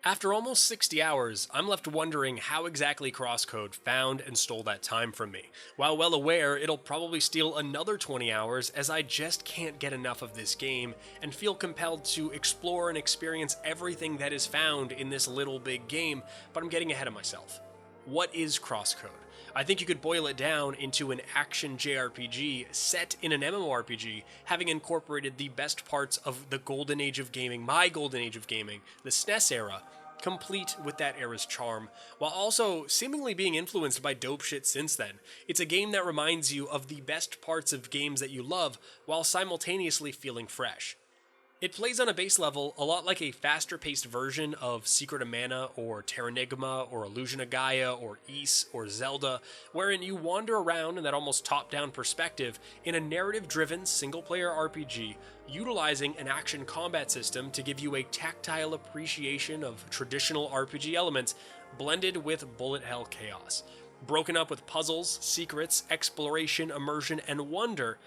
After almost 60 hours, I'm left wondering how exactly CrossCode found and stole that time from me, while well aware it'll probably steal another 20 hours as I just can't get enough of this game and feel compelled to explore and experience everything that is found in this little big game, but I'm getting ahead of myself. What is CrossCode? I think you could boil it down into an action JRPG set in an MMORPG, having incorporated the best parts of the golden age of gaming, my golden age of gaming, the SNES era, complete with that era's charm, while also seemingly being influenced by dope shit since then. It's a game that reminds you of the best parts of games that you love, while simultaneously feeling fresh. It plays on a base level a lot like a faster-paced version of Secret of Mana or Terranigma or Illusion of Gaia or Ys or Zelda, wherein you wander around in that almost top-down perspective in a narrative-driven single-player RPG, utilizing an action combat system to give you a tactile appreciation of traditional RPG elements blended with bullet hell chaos, broken up with puzzles, secrets, exploration, immersion, and wonder,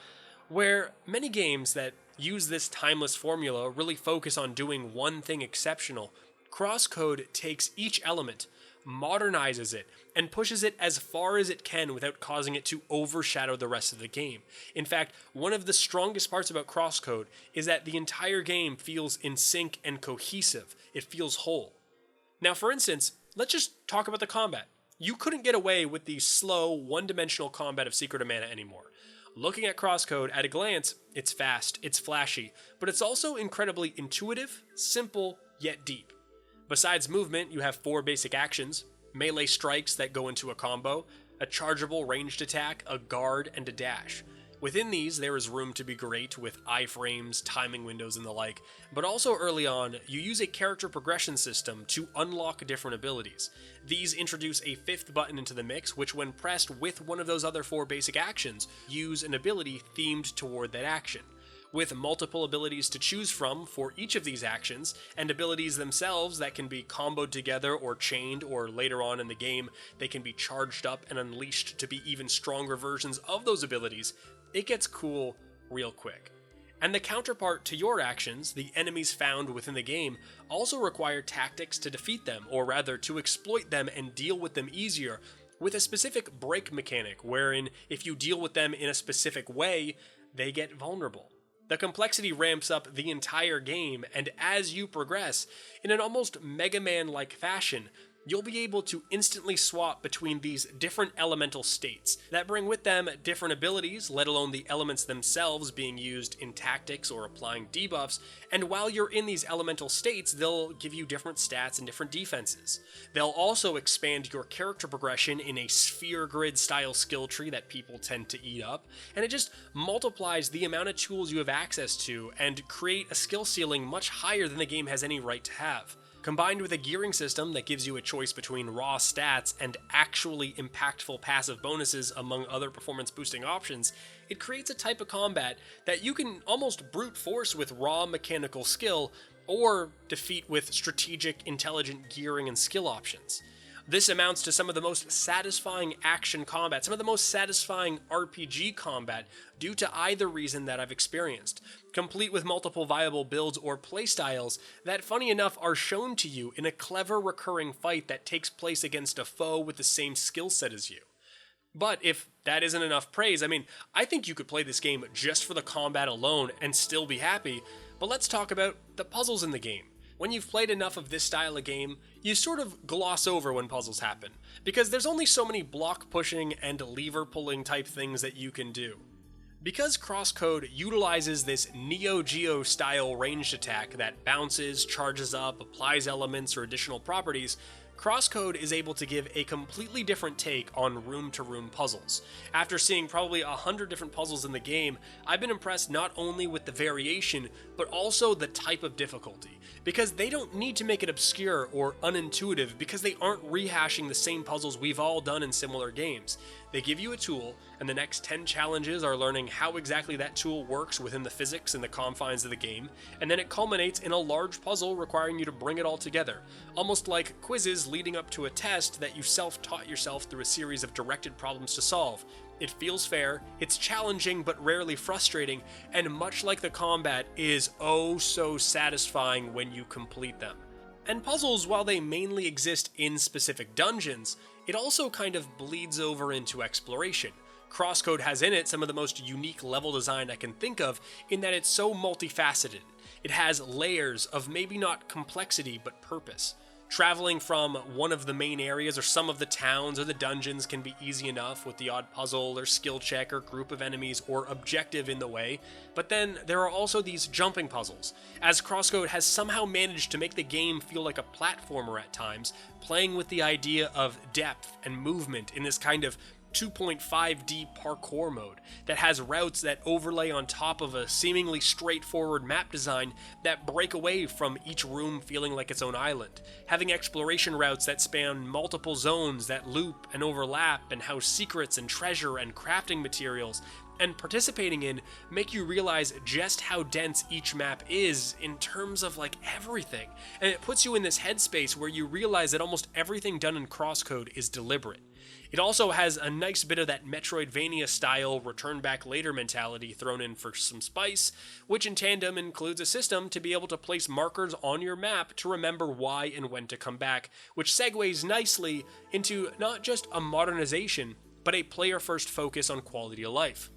where many games that use this timeless formula really focus on doing one thing exceptional. CrossCode takes each element, modernizes it, and pushes it as far as it can without causing it to overshadow the rest of the game. In fact, one of the strongest parts about CrossCode is that the entire game feels in sync and cohesive. It feels whole. Now, for instance, let's just talk about the combat. You couldn't get away with the slow, one-dimensional combat of Secret of Mana anymore. Looking at CrossCode at a glance, it's fast, it's flashy, but it's also incredibly intuitive, simple, yet deep. Besides movement, you have 4 basic actions: melee strikes that go into a combo, a chargeable ranged attack, a guard, and a dash. Within these, there is room to be great with iframes, timing windows, and the like, but also early on, you use a character progression system to unlock different abilities. These introduce a 5th button into the mix, which when pressed with one of those other 4 basic actions, use an ability themed toward that action. With multiple abilities to choose from for each of these actions, and abilities themselves that can be comboed together or chained, or later on in the game, they can be charged up and unleashed to be even stronger versions of those abilities, it gets cool real quick. And the counterpart to your actions, the enemies found within the game, also require tactics to defeat them, or rather to exploit them and deal with them easier, with a specific break mechanic wherein if you deal with them in a specific way, they get vulnerable. The complexity ramps up the entire game, and as you progress, in an almost Mega Man-like fashion, you'll be able to instantly swap between these different elemental states that bring with them different abilities, let alone the elements themselves being used in tactics or applying debuffs, and while you're in these elemental states, they'll give you different stats and different defenses. They'll also expand your character progression in a sphere grid style skill tree that people tend to eat up, and it just multiplies the amount of tools you have access to and create a skill ceiling much higher than the game has any right to have. Combined with a gearing system that gives you a choice between raw stats and actually impactful passive bonuses among other performance boosting options, it creates a type of combat that you can almost brute force with raw mechanical skill or defeat with strategic, intelligent gearing and skill options. This amounts to some of the most satisfying action combat, some of the most satisfying RPG combat due to either reason that I've experienced, complete with multiple viable builds or playstyles that, funny enough, are shown to you in a clever recurring fight that takes place against a foe with the same skill set as you. But if that isn't enough praise, I think you could play this game just for the combat alone and still be happy, but let's talk about the puzzles in the game. When you've played enough of this style of game, you sort of gloss over when puzzles happen, because there's only so many block pushing and lever pulling type things that you can do. Because CrossCode utilizes this Neo Geo style ranged attack that bounces, charges up, applies elements or additional properties, CrossCode is able to give a completely different take on room-to-room puzzles. After seeing probably 100 different puzzles in the game, I've been impressed not only with the variation, but also the type of difficulty, because they don't need to make it obscure or unintuitive because they aren't rehashing the same puzzles we've all done in similar games. They give you a tool, and the next 10 challenges are learning how exactly that tool works within the physics and the confines of the game, and then it culminates in a large puzzle requiring you to bring it all together, almost like quizzes leading up to a test that you self-taught yourself through a series of directed problems to solve. It feels fair, it's challenging but rarely frustrating, and much like the combat, is oh so satisfying when you complete them. And puzzles, while they mainly exist in specific dungeons, it also kind of bleeds over into exploration. CrossCode has in it some of the most unique level design I can think of, in that it's so multifaceted. It has layers of maybe not complexity, but purpose. Traveling from one of the main areas or some of the towns or the dungeons can be easy enough with the odd puzzle or skill check or group of enemies or objective in the way, but then there are also these jumping puzzles, as CrossCode has somehow managed to make the game feel like a platformer at times, playing with the idea of depth and movement in this kind of 2.5D parkour mode that has routes that overlay on top of a seemingly straightforward map design that break away from each room feeling like its own island, having exploration routes that span multiple zones that loop and overlap and house secrets and treasure and crafting materials, and participating in make you realize just how dense each map is in terms of like everything, and it puts you in this headspace where you realize that almost everything done in CrossCode is deliberate. It also has a nice bit of that Metroidvania style return back later mentality thrown in for some spice, which in tandem includes a system to be able to place markers on your map to remember why and when to come back, which segues nicely into not just a modernization, but a player-first focus on quality of life.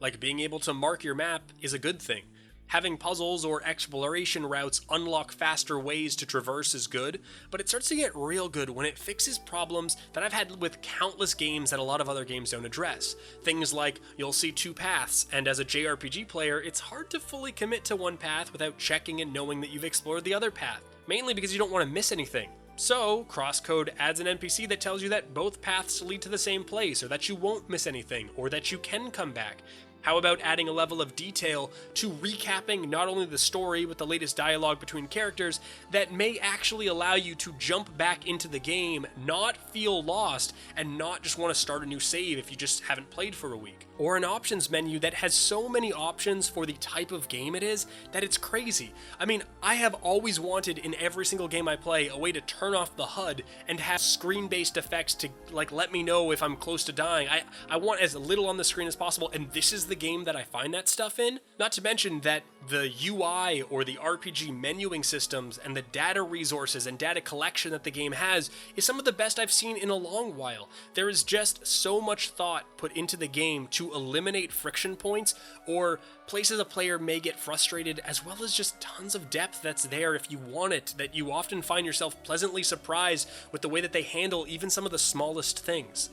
Like, being able to mark your map is a good thing. Having puzzles or exploration routes unlock faster ways to traverse is good, but it starts to get real good when it fixes problems that I've had with countless games that a lot of other games don't address. Things like, you'll see two paths, and as a JRPG player, it's hard to fully commit to one path without checking and knowing that you've explored the other path, mainly because you don't want to miss anything. So, CrossCode adds an NPC that tells you that both paths lead to the same place, or that you won't miss anything, or that you can come back. How about adding a level of detail to recapping not only the story with the latest dialogue between characters that may actually allow you to jump back into the game, not feel lost, and not just want to start a new save if you just haven't played for a week? Or an options menu that has so many options for the type of game it is that it's crazy. I mean, I have always wanted in every single game I play a way to turn off the HUD and have screen-based effects to like let me know if I'm close to dying. I want as little on the screen as possible, and this is the game that I find that stuff in. Not to mention that the UI or the RPG menuing systems and the data resources and data collection that the game has is some of the best I've seen in a long while. There is just so much thought put into the game to eliminate friction points or places a player may get frustrated, as well as just tons of depth that's there if you want it, that you often find yourself pleasantly surprised with the way that they handle even some of the smallest things.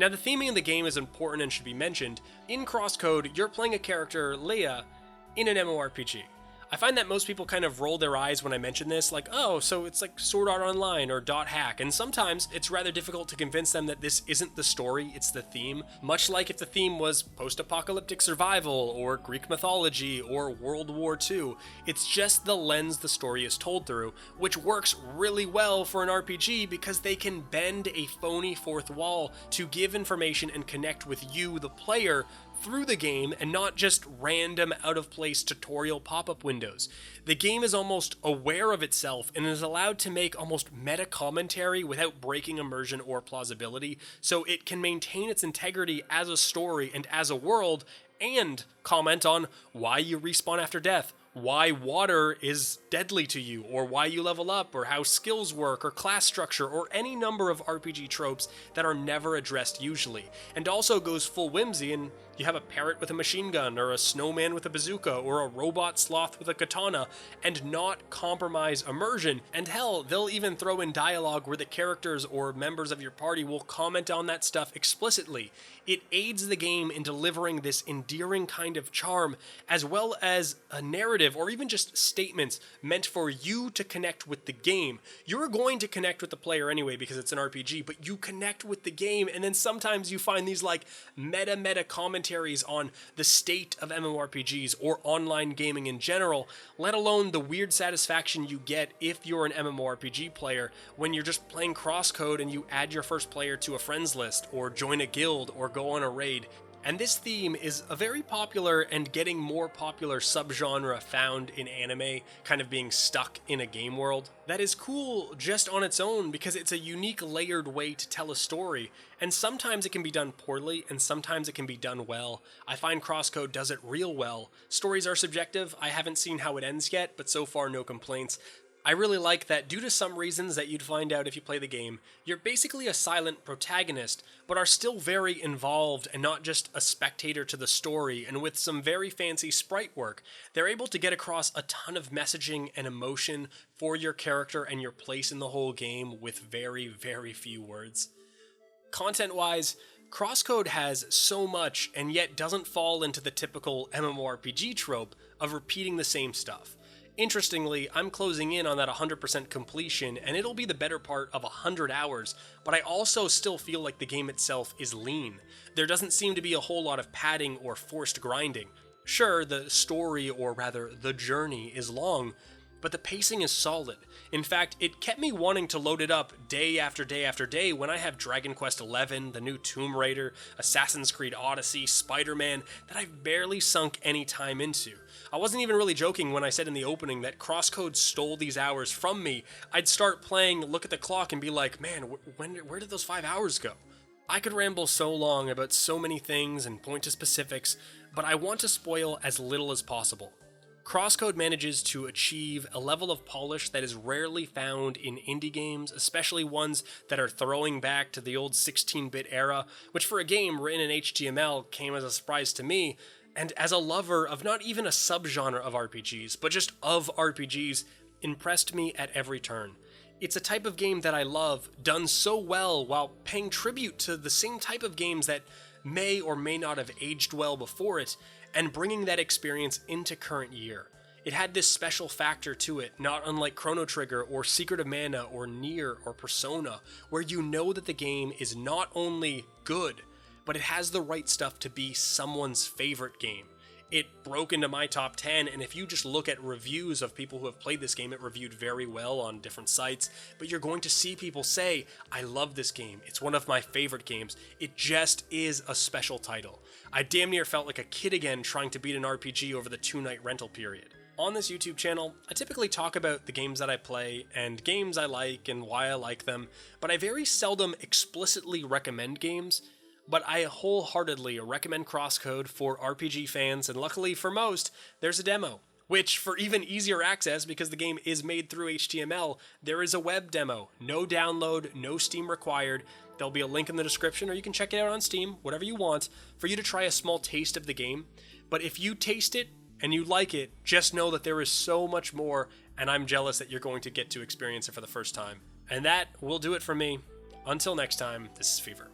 Now, the theming of the game is important and should be mentioned. In CrossCode, you're playing a character, Leia, in an MMORPG. I find that most people kind of roll their eyes when I mention this, like, oh, so it's like Sword Art Online or .hack, and sometimes it's rather difficult to convince them that this isn't the story, it's the theme, much like if the theme was post-apocalyptic survival, or Greek mythology, or World War II. It's just the lens the story is told through, which works really well for an RPG because they can bend a phony fourth wall to give information and connect with you, the player, through the game, and not just random out-of-place tutorial pop-up windows. The game is almost aware of itself and is allowed to make almost meta-commentary without breaking immersion or plausibility, so it can maintain its integrity as a story and as a world, and comment on why you respawn after death, why water is deadly to you, or why you level up, or how skills work, or class structure, or any number of RPG tropes that are never addressed usually, and also goes full whimsy, and you have a parrot with a machine gun, or a snowman with a bazooka, or a robot sloth with a katana, and not compromise immersion. And hell, they'll even throw in dialogue where the characters or members of your party will comment on that stuff explicitly. It aids the game in delivering this endearing kind of charm, as well as a narrative or even just statements meant for you to connect with the game. You're going to connect with the player anyway because it's an RPG, but you connect with the game, and then sometimes you find these like meta commentaries on the state of MMORPGs or online gaming in general, let alone the weird satisfaction you get if you're an MMORPG player when you're just playing CrossCode and you add your first player to a friends list or join a guild or go on a raid. And this theme is a very popular and getting more popular subgenre found in anime, kind of being stuck in a game world. That is cool just on its own because it's a unique layered way to tell a story, and sometimes it can be done poorly and sometimes it can be done well. I find CrossCode does it real well. Stories are subjective, I haven't seen how it ends yet, but so far no complaints. I really like that due to some reasons that you'd find out if you play the game, you're basically a silent protagonist, but are still very involved and not just a spectator to the story, and with some very fancy sprite work, they're able to get across a ton of messaging and emotion for your character and your place in the whole game with very, very few words. Content-wise, CrossCode has so much and yet doesn't fall into the typical MMORPG trope of repeating the same stuff. Interestingly, I'm closing in on that 100% completion, and it'll be the better part of 100 hours, but I also still feel like the game itself is lean. There doesn't seem to be a whole lot of padding or forced grinding. Sure, the story, or rather the journey, is long, but the pacing is solid. In fact, it kept me wanting to load it up day after day after day when I have Dragon Quest XI, the new Tomb Raider, Assassin's Creed Odyssey, Spider-Man that I've barely sunk any time into. I wasn't even really joking when I said in the opening that CrossCode stole these hours from me. I'd start playing, look at the clock, and be like, man, where did those 5 hours go? I could ramble so long about so many things and point to specifics, but I want to spoil as little as possible. CrossCode manages to achieve a level of polish that is rarely found in indie games, especially ones that are throwing back to the old 16-bit era, which for a game written in HTML came as a surprise to me, and as a lover of not even a subgenre of RPGs, but just of RPGs, impressed me at every turn. It's a type of game that I love, done so well while paying tribute to the same type of games that may or may not have aged well before it, and bringing that experience into current year. It had this special factor to it, not unlike Chrono Trigger or Secret of Mana or Nier or Persona, where you know that the game is not only good, but it has the right stuff to be someone's favorite game. It broke into my top 10, and if you just look at reviews of people who have played this game, it reviewed very well on different sites, but you're going to see people say, I love this game, it's one of my favorite games, it just is a special title. I damn near felt like a kid again trying to beat an RPG over the 2-night rental period. On this YouTube channel, I typically talk about the games that I play, and games I like and why I like them, but I very seldom explicitly recommend games. But I wholeheartedly recommend CrossCode for RPG fans, and luckily for most, there's a demo. Which, for even easier access, because the game is made through HTML, there is a web demo. No download, no Steam required. There'll be a link in the description, or you can check it out on Steam, whatever you want, for you to try a small taste of the game. But if you taste it, and you like it, just know that there is so much more, and I'm jealous that you're going to get to experience it for the first time. And that will do it for me. Until next time, this is Fevir.